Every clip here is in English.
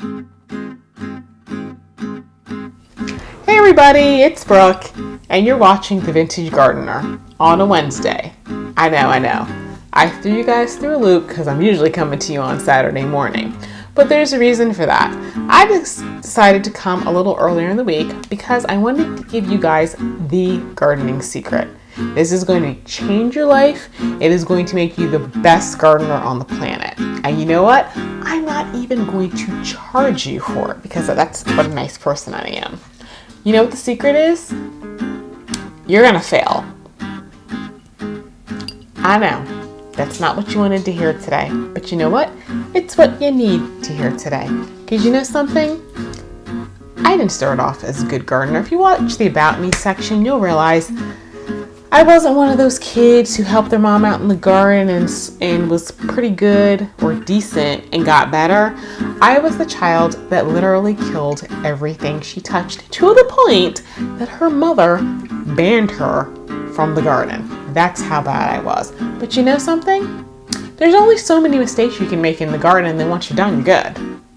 Hey everybody, it's Brooke, and you're watching The Vintage Gardener on a Wednesday. I know. I threw you guys through a loop because I'm usually coming to you on Saturday morning. But there's a reason for that. I decided to come a little earlier in the week because I wanted to give you guys the gardening secret. This is going to change your life. It is going to make you the best gardener on the planet. And you know what? I'm not even going to charge you for it because that's what a nice person I am. You know what the secret is? You're gonna fail. I know, that's not what you wanted to hear today, but you know what? It's what you need to hear today. Because you know something? I didn't start off as a good gardener. If you watch the About Me section, you'll realize I wasn't one of those kids who helped their mom out in the garden and was pretty good or decent and got better. I was the child that literally killed everything she touched to the point that her mother banned her from the garden. That's how bad I was. But you know something? There's only so many mistakes you can make in the garden, and then once you're done, you're good.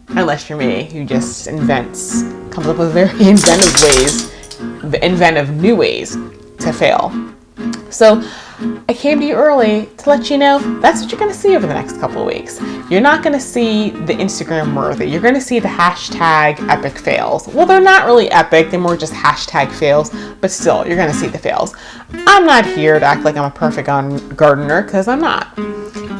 Unless you're me, who just comes up with very inventive new ways to fail. So I came to you early to let you know that's what you're going to see over the next couple of weeks. You're not going to see the Instagram worthy. You're going to see the hashtag epic fails. Well, they're not really epic. They're more just hashtag fails, but still, you're going to see the fails. I'm not here to act like I'm a perfect gardener because I'm not.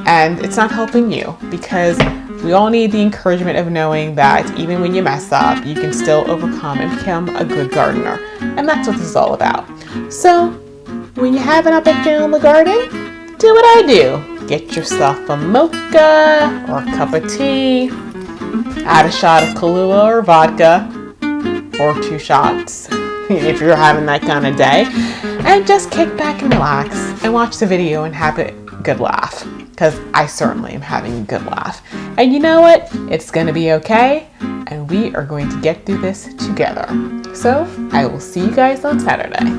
And it's not helping you because we all need the encouragement of knowing that even when you mess up, you can still overcome and become a good gardener. And that's what this is all about. So, when you have an epic fail in the garden, do what I do. Get yourself a mocha or a cup of tea, add a shot of Kahlua or vodka, or 2 shots, if you're having that kind of day, and just kick back and relax and watch the video and have a good laugh, because I certainly am having a good laugh. And you know what? It's going to be okay, and we are going to get through this together. So, I will see you guys on Saturday.